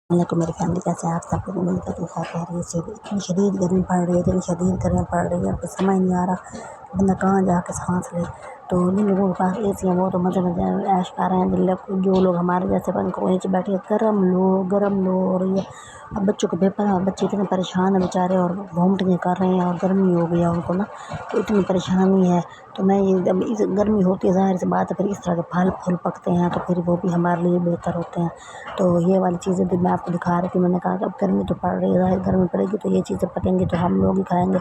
علیکم میری فیملی، کیسے ہیں آپ سب لوگ؟ امید کرتی ہوں خیر خیریت سے ہوگی۔ اتنی شدید گرمی پڑ رہی ہے، اتنی شدید گرمی پڑ رہی ہے، کوئی سمجھ نہیں آ رہا کہ بندہ کہاں جا کے سانس لے۔ تو جن لوگوں کے پاس اے سی ہیں وہ تو مزے عیش کر رہے ہیں، جو لوگ ہمارے جیسے پنکھوں کے نیچے بیٹھے گرم لو ہو رہی ہے۔ اب بچوں کے پیپر ہیں اور بچے اتنے پریشان ہیں بیچارے، اور وومٹنگ کر رہے ہیں، اور گرمی ہو گئی ہے ان کو نا، تو اتنی پریشانی ہے۔ تو میں یہ جب اس گرمی ہوتی ہے ظاہر سی بات ہے، پھر اس طرح کے پھل پکتے ہیں تو پھر وہ بھی ہمارے لیے بہتر ہوتے ہیں۔ تو یہ والی چیزیں بھی میں آپ کو دکھا رہی تھی۔ میں نے کہا کہ اب گرمی تو پڑ رہی ہے، ظاہر گرمی پڑے گی تو یہ چیزیں پکیں گی تو ہم لوگ ہی کھائیں گے۔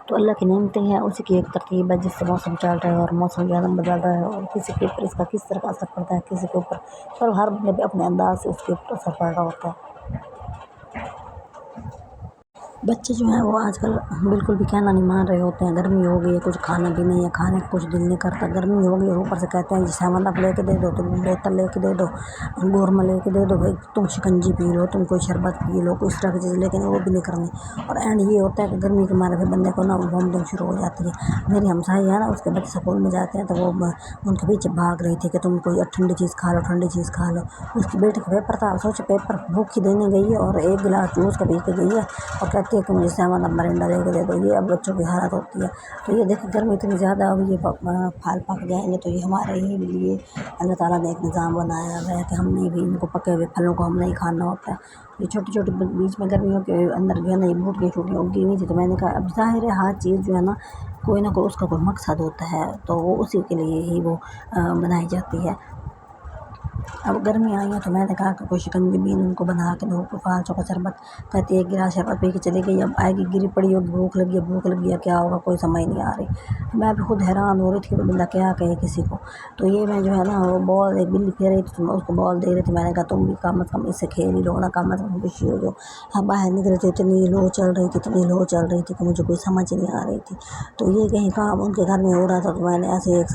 تو اللہ کی نعمتیں ہیں، اسی کی ایک ترتیب ہے جس سے موسم چل رہا ہے، اور موسم جو ہے نا بدل رہا ہے، اور کسی کے اوپر اس کا کس طرح کا اثر پڑتا ہے، کسی کے اوپر پر ہر بندے پہ اپنے انداز سے اس کے اوپر اثر پڑ رہا ہوتا ہے۔ بچے جو ہیں وہ آج کل بالکل بھی کہنا نہیں مان رہے ہوتے ہیں۔ گرمی ہو گئی ہے، کچھ کھانا بھی نہیں ہے، کھانے کا کچھ دل نہیں کرتا۔ گرمی ہو گئی ہے، اوپر سے کہتے ہیں جی 7 اپ لے کے دے دو، تم بوتل لے کے دے دو، گورما لے کے دے دو، بھائی تم شکنجی پی لو، تم کوئی شربت پی لو، کوئی اس طرح کی چیز، لیکن وہ بھی نہیں کرنی۔ اور اینڈ یہ ہوتا ہے کہ گرمی کے مارے پھر بندے کو نا وومٹنگ شروع ہو جاتی ہے۔ میری ہمسائی ہے نا، اس کے بچے اسکول میں جاتے ہیں تو وہ ان کے پیچھے بھاگ رہی تھی کہ تم کوئی ٹھنڈی چیز کھا لو، ٹھنڈی چیز کھا لو۔ اس کی بیٹی کا پیپر تھا، سوچے پیپر بھوکی دینے گئی ہے اور ایک گلاس جوس کا پی کے گئی ہے اور کہتی ہے کہ مجھے 7 اپ مرنڈا لے کے دے دو۔ یہ اب بچوں کی حالت ہوتی ہے۔ تو یہ دیکھیں گرمی اتنی زیادہ، اب یہ پھل پک جائیں گے تو یہ ہمارے ہی لیے اللہ تعالیٰ نے ایک نظام بنایا ہے کہ ہم نے بھی ان کو پکے ہوئے پھلوں کو ہم نہیں کھانا ہوتا ہے۔ یہ چھوٹی چھوٹی بیچ میں گرمیوں کے اندر جو ہے نا یہ بوٹیاں چھوٹیاں اگی ہوئی تھی، تو میں نے کہا اب ظاہر ہے ہر چیز جو ہے نا کوئی نہ کوئی اس کا کوئی مقصد ہوتا ہے، تو وہ اسی کے لیے ہی وہ بنائی جاتی ہے۔ اب گرمی آئی ہے تو میں نے کہا کہ کوئی شکنجی بین ان کو بنا کے دو، کوئی فالچوں کا شربت، کہتی ہے ایک گلاس شربت پی کے چلی گئی، اب آئے گی گری پڑی ہوگی، بھوک لگی ہے کیا ہوگا کوئی سمجھ نہیں آ رہی۔ میں بھی خود حیران ہو رہی تھی کہ بندہ کیا کہے کسی کو۔ تو یہ میں جو ہے نا وہ بال ایک بلی پھیر رہی تھی تو میں اس کو بال دے رہی تھی، میں نے کہا تم بھی کم از کم اس سے کھیل ہی لو نا، کم از کم خوشی ہو جاؤ۔ ہم باہر نکلے تھے، اتنی لو چل رہی تھی کہ مجھے کوئی سمجھ نہیں آ رہی تھی۔ تو یہ کہیں کام ان کے گھر میں ہو رہا تھا تو میں نے ایسے ایک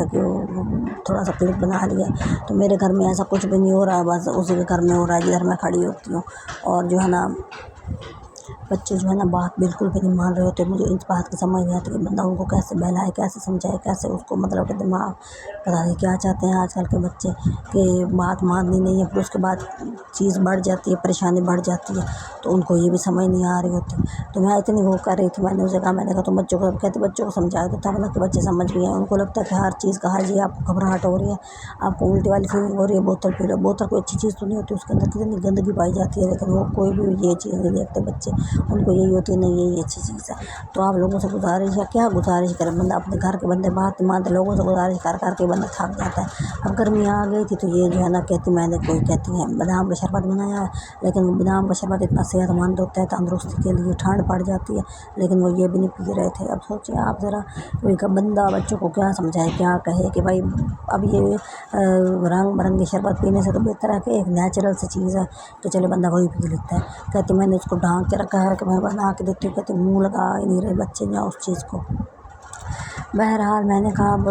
تھوڑا سا کلپ بنا لیا۔ تو میرے گھر میں ایسا کچھ بھی نہیں ہو رہا، بس اسی کے گھر میں ہو رہا ہے جدھر میں کھڑی ہوتی ہوں۔ اور جو ہے نا بچے جو ہے نا بات بالکل بھی نہیں مان رہے ہوتے۔ مجھے اس بات کی سمجھ نہیں آتی کہ بندہ ان کو کیسے بہلائے، کیسے سمجھائے، کیسے اس کو مطلب کہ دماغ پتا نہیں کیا چاہتے ہیں آج کل کے بچے کہ بات ماننی نہیں ہے، پھر اس کے بعد چیز بڑھ جاتی ہے، پریشانی بڑھ جاتی ہے، تو ان کو یہ بھی سمجھ نہیں آ رہی ہوتی۔ تو میں اتنی وہ کر رہی تھی، میں نے اسے کہا، میں نے کہا تم بچوں کو کہتے بچوں کو سمجھائے تو تب کہ بچے سمجھ بھی ہیں۔ ان کو لگتا ہے کہ ہر چیز کا حل یہ، آپ کو گھبراہٹ ہو رہی ہے، آپ کو الٹی والی فیلنگ ہو رہی ہے، بوتل پی لو۔ بوتل کوئی اچھی چیز تو نہیں ہوتی، اس کے اندر کتنی گندگی پائی جاتی ہے، لیکن وہ کوئی بھی یہ چیز نہیں دیکھتے بچے، ان کو یہی ہوتی ہے نہیں یہی اچھی چیز ہے۔ تو آپ لوگوں سے گزارش ہے، کیا گزارش کرے بندہ، اپنے گھر کے بندے بات نہیں مانتے، لوگوں سے گزارش کر کے بندہ تھک جاتا ہے۔ اب گرمی آ گئی تھی تو یہ جو ہے نا کہتی ہیں بادام کا شربت بنایا ہے، لیکن وہ بادام کا شربت اتنا صحت مند ہوتا ہے تندرستی کے لیے، ٹھنڈ پڑ جاتی ہے، لیکن وہ یہ بھی نہیں پی رہے تھے۔ اب سوچیں آپ ذرا، کوئی بندہ بچوں کو کیا سمجھائے، کیا کہے کہ بھائی اب یہ رنگ برنگی شربت پینے سے تو بہتر ہے کہ ایک نیچرل سی چیز ہے کہ چلے بندہ وہی پی لیتا ہے۔ کہتی میں نے اس کو ڈھانک کے رکھا ہے کہ میں بنا کے دیتی ہوں، کہتی منہ لگا ہی نہیں رہے بچے جہاں اس چیز کو۔ بہرحال میں نے کہا اب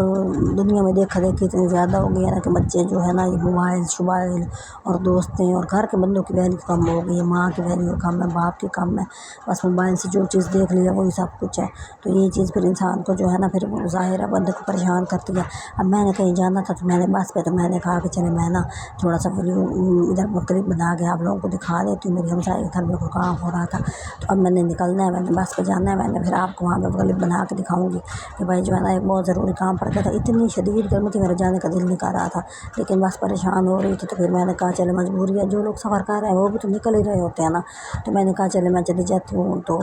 دنیا میں دیکھا دیکھی اتنی زیادہ ہو گئی ہے نا کہ بچے جو ہے نا یہ موبائل اور دوستیں اور گھر کے بندوں کی ویلیو کم ہو گئی ہے، ماں کی ویلیو کم ہے، باپ کی کم ہے، بس موبائل سے جو چیز دیکھ لیا وہی سب کچھ ہے۔ تو یہ چیز پھر انسان کو جو ہے نا پھر ظاہر ہے بندے کو پریشان کرتی ہے۔ اب میں نے کہیں جانا تھا تو میں نے بس پہ، تو میں نے کہا کہ چلے میں نا تھوڑا سا ادھر کلپ بنا کے آپ لوگوں کو دکھا دیتی ہوں، میری ہمسائے کے گھر میں کوئی کام ہو رہا تھا تو اب میں نے نکلنا ہے، میں نے بس پہ جانا ہے، میں نے پھر آپ کو وہاں پہ کلپ بنا کے دکھاؤں گی کہ بھائی جو ہے نا ایک بہت ضروری کام پڑ گیا تھا۔ اتنی شدید گرمی تھی، میرے جانے کا دل نہیں کر رہا تھا، لیکن بس پریشان ہو رہی تھی، تو پھر میں نے کہا چلے مجبوری ہے، جو لوگ سفر کر رہے ہیں وہ بھی تو نکل ہی رہے ہوتے ہیں نا، تو میں نے کہا چلے میں چلی جاتی ہوں۔ تو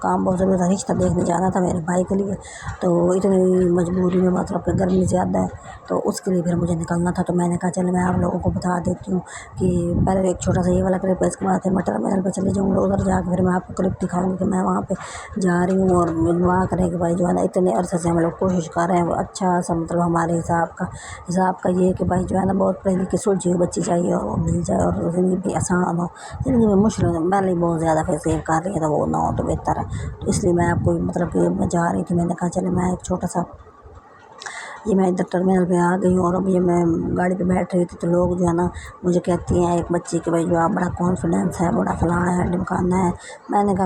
کام بہت ضروری تھا، رشتہ دیکھنے جانا تھا میرے بھائی کے لیے، تو اتنی مجبوری میں مطلب کہ گرمی زیادہ ہے تو اس کے لیے پھر مجھے نکلنا تھا۔ تو میں نے کہا چلے میں آپ لوگوں کو بتا دیتی ہوں کہ پہلے ایک چھوٹا سا یہ والا کلپ ہے، اس کے بعد پھر مٹر محل پہ چلی جاؤں گا، ادھر جا کے پھر میں آپ کو کلپ دکھاؤں گی کہ میں وہاں پہ جا رہی ہوں۔ اور دعا کریں کہ بھائی جو ہے نا اتنے عرصے سے ہم لوگ کوشش کر رہے ہیں وہ اچھا سا مطلب ہمارے حساب کا یہ کہ بھائی جو ہے نا بہت پڑھی لکھی سلجھی ہوئی بچی چاہیے اور وہ مل جائے، اور زندگی بھی آسان ہو، زندگی میں مشکل پہلے بہت زیادہ پھر سیو کر رہی ہے تو وہ نہ ہو تو بہتر ہے۔ تو اس لیے میں آپ کو مطلب کہ میں جا رہی تھی، میں نے کہا چلے میں ایک چھوٹا سا یہ میں ادھر ٹرمینل پہ آ گئی ہوں اور اب یہ میں گاڑی پہ بیٹھ رہی تھی تو لوگ جو ہے نا مجھے کہتی ہیں ایک بچی کہ بھائی جو آپ بڑا کانفیڈینس ہے، بڑا فلانا ہے ڈمکانا ہے۔ میں نے کہا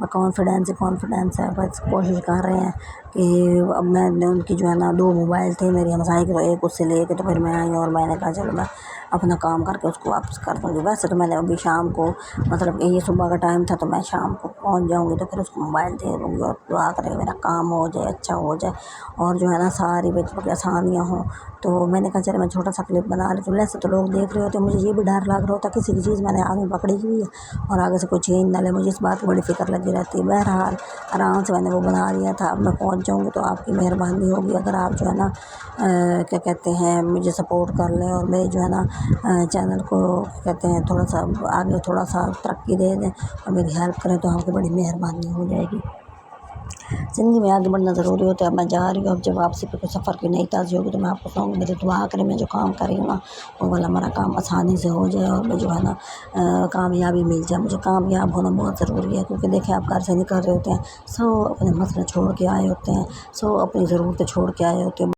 میں کانفیڈینس ہے، بس کوشش کر رہے ہیں کہ اب میں نے ان کی جو ہے نا 2 موبائل تھے میری ہمسائے کے، تو ایک اس سے لے کے تو پھر میں آئی اور میں نے کہا چلو میں اپنا کام کر کے اس کو واپس کر دوں گی۔ ویسے تو میں نے ابھی شام کو مطلب کہ یہ صبح کا ٹائم تھا تو میں شام کو پہنچ جاؤں گی تو پھر اس کو موبائل دے دوں گی اور دعا کرے میرا کام ہو جائے، اچھا ہو جائے اور جو ہے نا ساری بچوں آسانیاں ہوں۔ تو میں نے کہا چلے میں چھوٹا سا کلپ بنا لیتی ہوں، ویسے تو لوگ دیکھ رہے ہوتے ہیں، مجھے یہ بھی ڈر لگ رہا ہوتا ہے کسی بھی چیز میں نے آدمی پکڑی ہوئی ہے اور آگے سے کوئی چینج نہ لے، مجھے اس بات کی بڑی فکر لگی رہتی ہے۔ بہرحال آرام سے میں نے وہ بنا لیا تھا، اب میں پہنچ جاؤں گی تو آپ کی مہربانی ہوگی اگر آپ جو ہے نا کیا کہتے ہیں مجھے سپورٹ کر لیں اور میرے جو ہے نا چینل کو کہتے ہیں تھوڑا سا آگے تھوڑا سا ترقی دے دیں اور میری ہیلپ کریں تو آپ کی بڑی مہربانی ہو جائے گی۔ زندگی میں آگے بڑھنا ضروری ہوتا ہے۔ اب میں جا رہی ہوں، اب جب واپسی پہ کوئی سفر کی نئی تازی ہوگی تو میں آپ کو بتاؤں گی، میری دعا کریں میں جو کام کر رہی ہوں نا وہ والا ہمارا کام آسانی سے ہو جائے اور میں جو ہے نا کامیابی مل جائے۔ مجھے کامیاب ہونا بہت ضروری ہے کیونکہ دیکھیں آپ گھر سے نکل رہے ہوتے ہیں، سو اپنے مسئلے چھوڑ کے آئے ہوتے ہیں، سو اپنی ضرورتیں چھوڑ کے آئے ہوتے ہیں۔